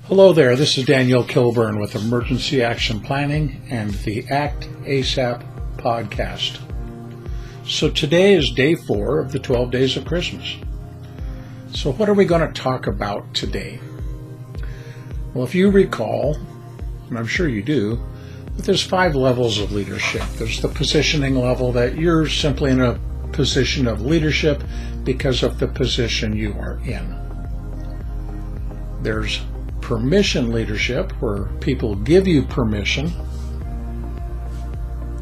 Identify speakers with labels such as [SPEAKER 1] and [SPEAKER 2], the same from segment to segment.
[SPEAKER 1] Hello there, this is Daniel Kilburn with Emergency Action Planning and the Act ASAP podcast. So today is day 4 of the 12 days of Christmas. So what are we going to talk about today? Well, if you recall, and I'm sure you do, that there's 5 levels of leadership. There's the positioning level, that you're simply in a position of leadership because of the position you are in. There's permission leadership, where people give you permission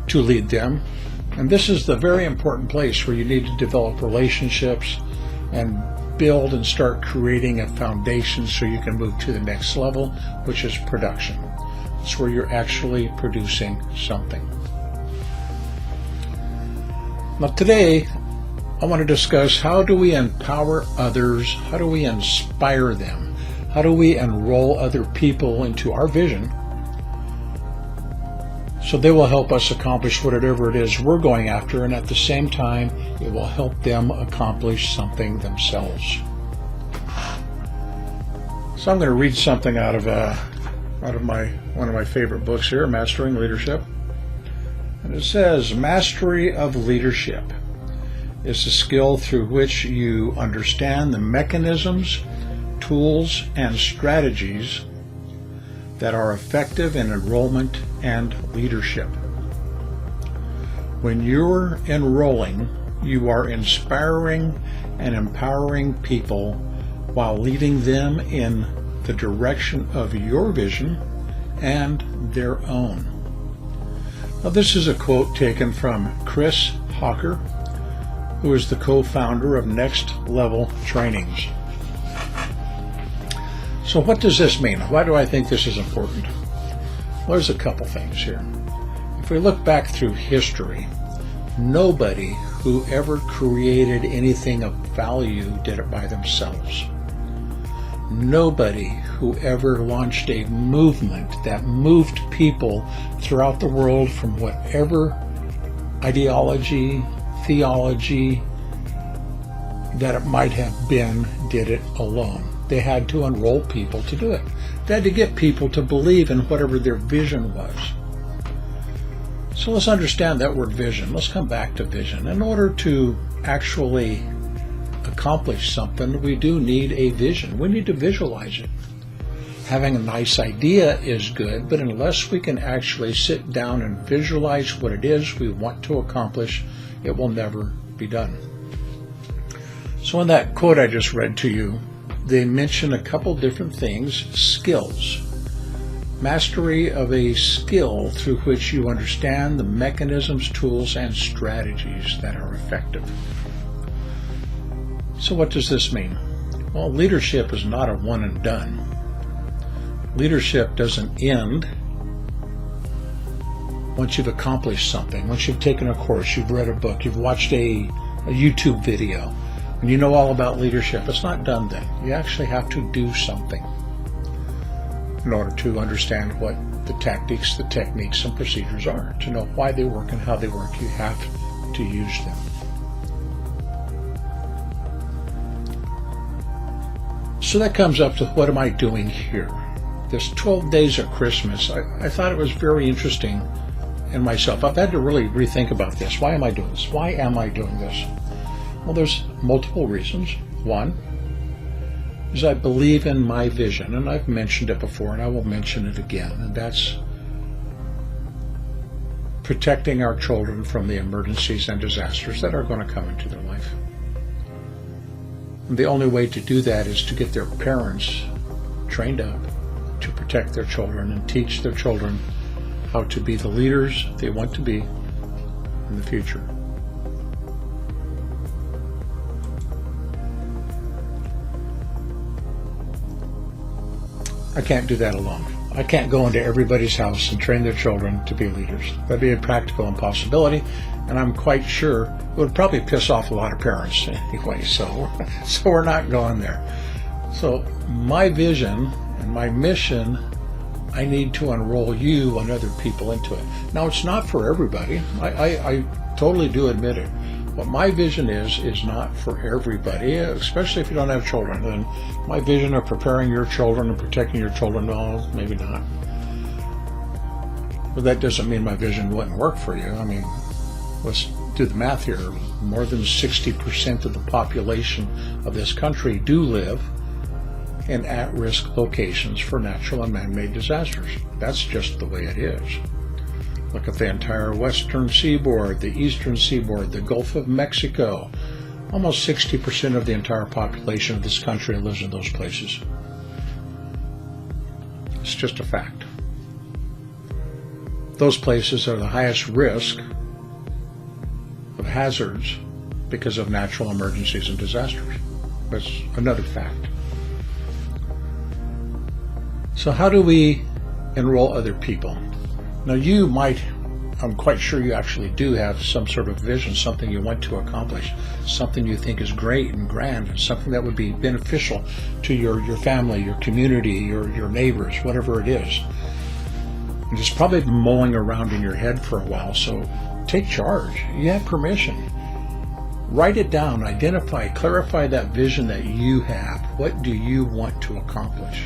[SPEAKER 1] to lead them. And this is the very important place where you need to develop relationships and build and start creating a foundation so you can move to the next level, which is production. It's where you're actually producing something. Now today, I want to discuss how do we empower others, how do we inspire them, how do we enroll other people into our vision so they will help us accomplish whatever it is we're going after, and at the same time, it will help them accomplish something themselves. So I'm going to read something out of one of my favorite books here, Mastering Leadership. And it says, mastery of leadership is the skill through which you understand the mechanisms, tools, and strategies that are effective in enrollment and leadership. When you're enrolling, you are inspiring and empowering people while leading them in the direction of your vision and their own. Now, this is a quote taken from Chris Hawker, who is the co-founder of Next Level Trainings. So what does this mean? Why do I think this is important? Well, there's a couple things here. If we look back through history, nobody who ever created anything of value did it by themselves. Nobody who ever launched a movement that moved people throughout the world from whatever ideology, theology that it might have been did it alone. They had to enroll people to do it. They had to get people to believe in whatever their vision was. So let's understand that word vision. Let's come back to vision. In order to actually accomplish something, we do need a vision. We need to visualize it. Having a nice idea is good, but unless we can actually sit down and visualize what it is we want to accomplish, it will never be done. So in that quote I just read to you, they mention a couple different things. Skills. Mastery of a skill through which you understand the mechanisms, tools, and strategies that are effective. So what does this mean? Well, leadership is not a one and done. Leadership doesn't end once you've accomplished something, once you've taken a course, you've read a book, you've watched a YouTube video, and you know all about leadership. It's not done then. You actually have to do something in order to understand what the tactics, the techniques, and procedures are. To know why they work and how they work, you have to use them. So that comes up to, what am I doing here? This 12 days of Christmas, I thought it was very interesting in myself. I've had to really rethink about this. Why am I doing this? Why am I doing this? Well, there's multiple reasons. One is I believe in my vision, and I've mentioned it before, and I will mention it again, and that's protecting our children from the emergencies and disasters that are going to come into their life. And the only way to do that is to get their parents trained up to protect their children and teach their children how to be the leaders they want to be in the future. I can't do that alone. I can't go into everybody's house and train their children to be leaders. That'd be a practical impossibility, and I'm quite sure it would probably piss off a lot of parents anyway, so we're not going there. So my vision and my mission, I need to enroll you and other people into it. Now, it's not for everybody. I totally do admit it. What my vision is not for everybody, especially if you don't have children. And my vision of preparing your children and protecting your children, well, maybe not. But that doesn't mean my vision wouldn't work for you. I mean, let's do the math here. More than 60% of the population of this country do live in at-risk locations for natural and man-made disasters. That's just the way it is. Look at the entire western seaboard, the eastern seaboard, the Gulf of Mexico. Almost 60% of the entire population of this country lives in those places. It's just a fact. Those places are the highest risk of hazards because of natural emergencies and disasters. That's another fact. So how do we enroll other people? Now you might, I'm quite sure you actually do have some sort of vision, something you want to accomplish, something you think is great and grand, and something that would be beneficial to your family, your community, your neighbors, whatever it is. And it's probably been mulling around in your head for a while, so take charge. You have permission. Write it down, identify, clarify that vision that you have. What do you want to accomplish?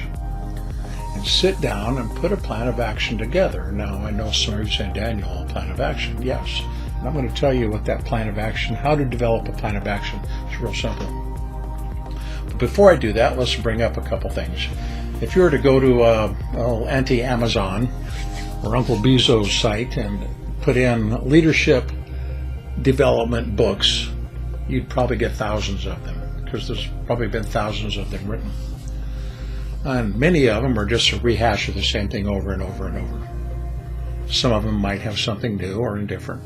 [SPEAKER 1] And sit down and put a plan of action together. Now, I know some of you saying, Daniel, a plan of action. Yes. And I'm going to tell you what that plan of action, how to develop a plan of action. It's real simple. But before I do that, let's bring up a couple things. If you were to go to Auntie Amazon or Uncle Bezos' site and put in leadership development books, you'd probably get thousands of them, because there's probably been thousands of them written. And many of them are just a rehash of the same thing over and over and over. Some of them might have something new or indifferent.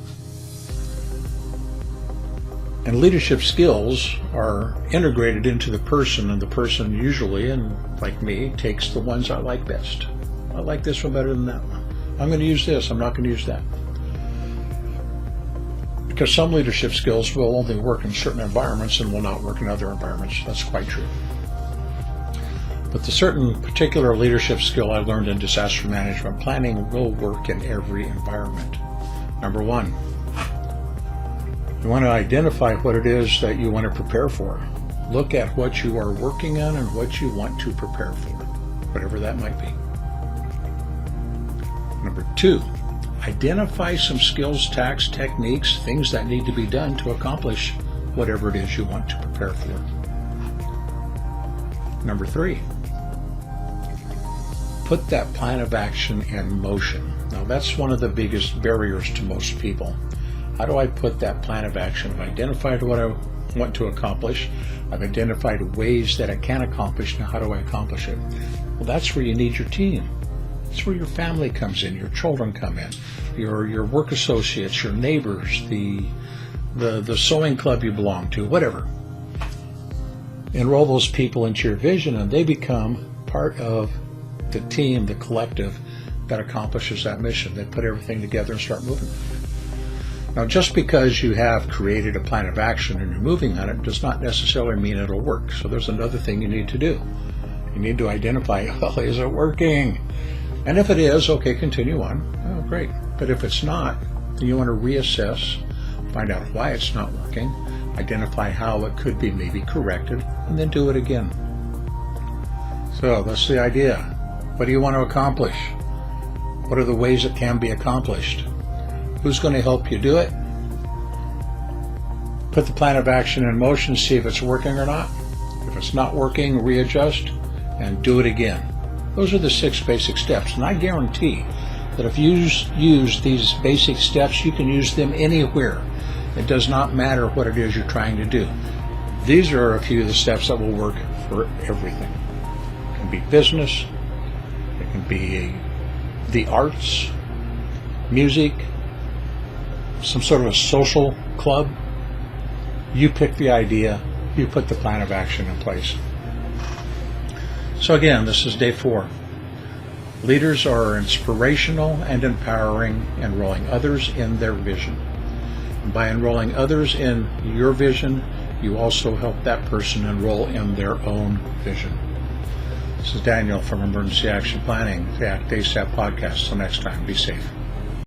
[SPEAKER 1] And leadership skills are integrated into the person, and the person usually, and like me, takes the ones I like best. I like this one better than that one. I'm going to use this, I'm not going to use that. Because some leadership skills will only work in certain environments and will not work in other environments. That's quite true. But the certain particular leadership skill I learned in disaster management planning will work in every environment. Number one, you want to identify what it is that you want to prepare for. Look at what you are working on and what you want to prepare for, whatever that might be. Number two, identify some skills, tactics, techniques, things that need to be done to accomplish whatever it is you want to prepare for. Number three, put that plan of action in motion. Now that's one of the biggest barriers to most people. How do I put that plan of action? I've identified what I want to accomplish. I've identified ways that I can accomplish. Now how do I accomplish it? Well, that's where you need your team. That's where your family comes in, your children come in, your work associates, your neighbors, the sewing club you belong to, whatever. Enroll those people into your vision and they become part of the team, the collective that accomplishes that mission. They put everything together and start moving. Now, just because you have created a plan of action and you're moving on it does not necessarily mean it'll work. So there's another thing you need to do. You need to identify, well, is it working? And if it is, okay, continue on. Oh, great. But if it's not, then you want to reassess, find out why it's not working, identify how it could be maybe corrected, and then do it again. So that's the idea. What do you want to accomplish? What are the ways it can be accomplished? Who's going to help you do it? Put the plan of action in motion, see if it's working or not. If it's not working, readjust and do it again. Those are the 6 basic steps, and I guarantee that if you use these basic steps, you can use them anywhere. It does not matter what it is you're trying to do. These are a few of the steps that will work for everything. It can be business, it can be the arts, music, some sort of a social club. You pick the idea, you put the plan of action in place. So again, this is day 4. Leaders are inspirational and empowering, enrolling others in their vision. And by enrolling others in your vision, you also help that person enroll in their own vision. This is Daniel from Emergency Action Planning, the Act ASAP podcast. Till next time, be safe.